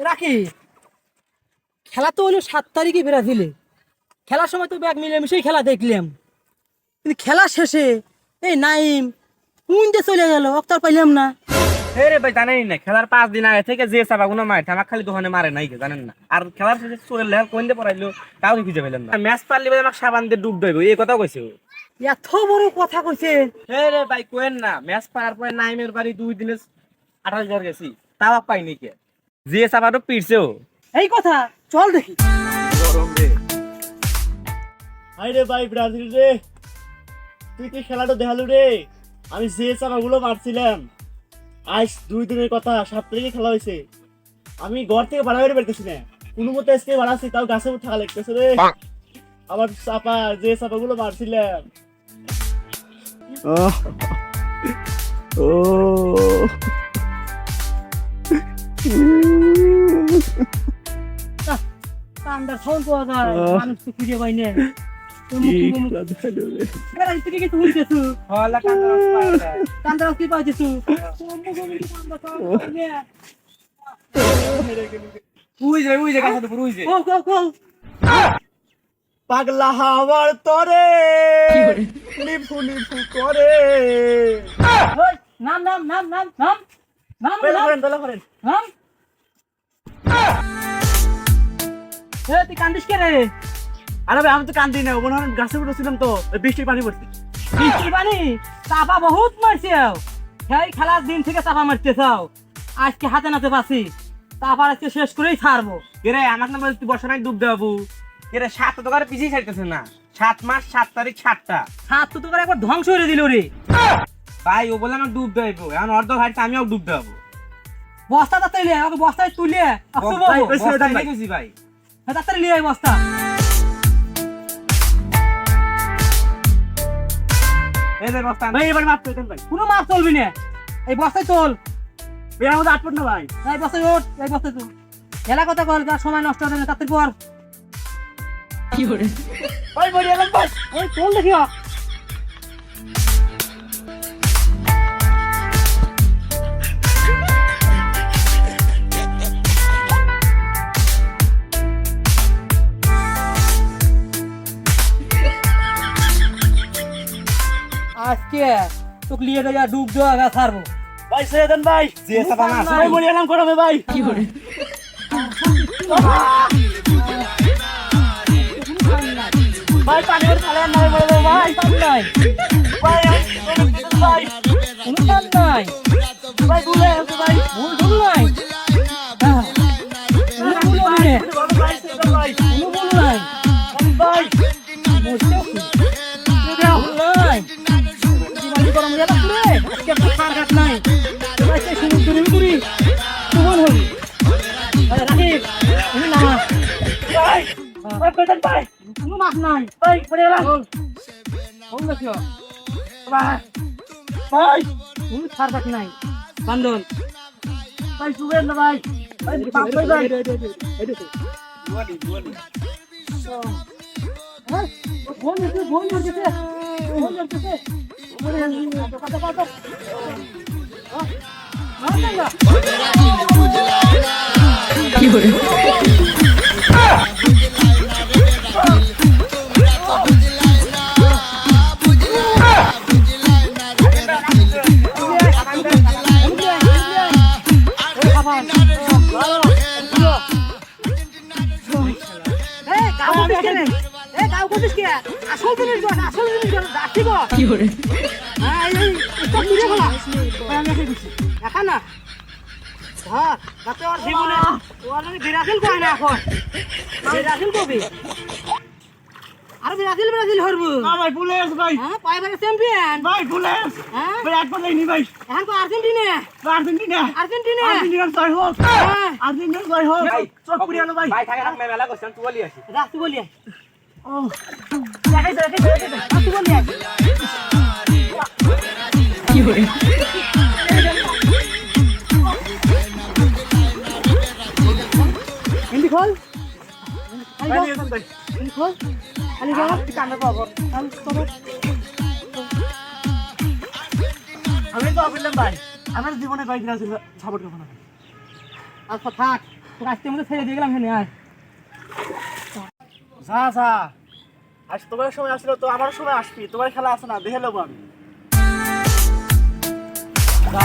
রাখি খেলা তো হলো 7 তারিখে ব্রাজিলে। খেলার সময় তো ব্যাগ মিলেমিশেই খেলা দেখলাম, কিন্তু খেলা শেষে এই নাইম কুইন্টে চলে গেল, অক্তার পাইলাম না। রে ভাই জানেন না, খেলার 5 দিন আগে থেকে যে চাপাগুলো মারে আমার খালি দোকানে মারে নাই জানেন না। আর খেলার শেষে চোরের লেখা কোইন্দে পড়াইলো তাও খুঁজে পেলেন না। ম্যাচ পারলি আমাকে সাবান দিয়ে ডুব দেবো এই কথা কইছে। এত বড় কথা কইছে। রে ভাই কোয়েন না, ম্যাচ পারার পরে নাইমের বাড়ি 2 দিনে 28,000 গেছি, তাও পাইনি কে যে চাপাটো পিটছেও। এই কথা চল দেখি। গরম রে হাই রে ভাই ব্রাজিল রে, তুই কি খেলাটা দেখালু রে? আমি যে চাপাগুলো মারছিলাম আজ 2 দিনের কথা, 7 তারিখে খেলা হয়েছে। আমি ঘর থেকে ভাড়া বের পেতেছি না, কোনো মতো আজকে ভাড়াচ্ছি, তাও গাছে থাকা লাগতেছে রে। আমার চাপা যে চাপাগুলো মারছিলাম কান্দার সাউন্ড পাওয়া যায়, মানুষ তো খুঁজে পাই না। পাগলা হাওয়ার তরে লিফু লিফু করে। নাম নাম নাম নাম নাম নাম নাম। তুই কান্দিস কে রে? আরে ভাই আমি তো কান্দি না, মনে হয় গাছে উঠেছিলাম তো বৃষ্টির পানি পড়ছে। বৃষ্টির পানি? চাপা বহুত মারছে, সেই খেলার দিন থেকে চাপা মারতে চাও, আজকে হাতে নাতে পাচ্ছি, তারপর আজকে শেষ করেই ছাড়বো। রে আমাকে না বলে তুই বর্ষা নাই ডুব দেবো। এরে 7 তো করে পিছিয়ে ছাড়তেছে না, 7 মাস 7 তারিখ 7টা। হাত তো তোকে একবার ধ্বংস করে দিল রে ভাই ও বলে আমাকে ডুব দেবো, এখন অর্ধ ঘাটতে আমিও ডুব দেবো। বস্তাটা তুলে আমাকে বস্তায় তুলে ভাই তাড়াতাড়ি নিয়ে আয় বস্তা। ভাই এবার মাপ পেতেন ভাই, কোনো মাপ চলবি না, এই বস্তায় চল। এর মধ্যে আটপট না ভাই। এই বস্তায় ওঠ, এই বস্তায় চল। খেলা কথা কর, তার সময় নষ্ট হবে না, তাড়াতাড়ি কর। কি করে ভাই বড়ি এলাম ভাই, ওই চল দেখি। আজকে তোকে লিয়ে দেয়া ডুব দেওয়া গা ছাড়বো। ভাই সৈয়দন ভাই যে চাপা মাছ ভাই বড়ি এলাম করবে ভাই। কি করে ভাই পানি করে চালে না বলে ভাই কাম নাই, ভাই ভাই কোনো কাম নাই, ভাই ভুলে গেছে ভাই। ভুল ভুল নাই, কোনো ভুল হবে না, ভাই সৈয়দন ভাই কোনো ভুল নাই, ভাই মরতেও কি? ভুল নাই। জীবন গরম হয়ে যাচ্ছে রে, আজকে একটা খার ঘাট নাই, আজকে সমুদ্রের ঘুরি তোমার হবি। রাখি তুমি নামা, ভাই ভাই পেতেন ভাই, কোনো মাছ নাই, ভাই বড়ি এলাম ভুল দেখিও, ভাই ভাই কোনো খার ঘাট নাই। বান্ধন ভাই শুবেন না ভাই, ভাই বাপ ভাই ভাই হ্যাঁ ভুল হচ্ছে, ভুল হচ্ছে, ভুল হচ্ছে। কি করে কি করে দেখা না ব্রাজিল কয় না এখন ব্রাজিল কবি আর ব্রাজিল ব্রাজিল হরবো ভাই ভুলে গেছে ভাই। হ্যাঁ পাইবারে চ্যাম্পিয়ন ভাই ভুলে গেছে হ্যাঁ ভাই, একবার নেই ভাই। এখন তো আর্জেন্টিনা আর্জেন্টিনা আর্জেন্টিনা আর্জেন্টিনার জয় হোক, হ্যাঁ আর্জেন্টিনার জয় হোক। চোখ পুড়ে গেল ভাই। ভাই থাকে রাখবে মেলা করছেন তুই বলি আসি। রাখতে বলি ও রাখতে বলি কি করে আলি ভাই যা নিয়ে যান ভাই। আলি খোল আলি যা কান্না পাবো আলি চলো আমি তো বললাম ভাই আমার জীবনে বাইক ব্রাজিল সাপোর্ট করবো না। আচ্ছা থাক তোর আজকে মধ্যে ছেড়ে দিয়ে গেলাম হেনে আর যা যা আজ তোমার সময় আসলে তো আমার সময় আসবি, তোমার খেলা আছে না দেখে নেবো আমি। যা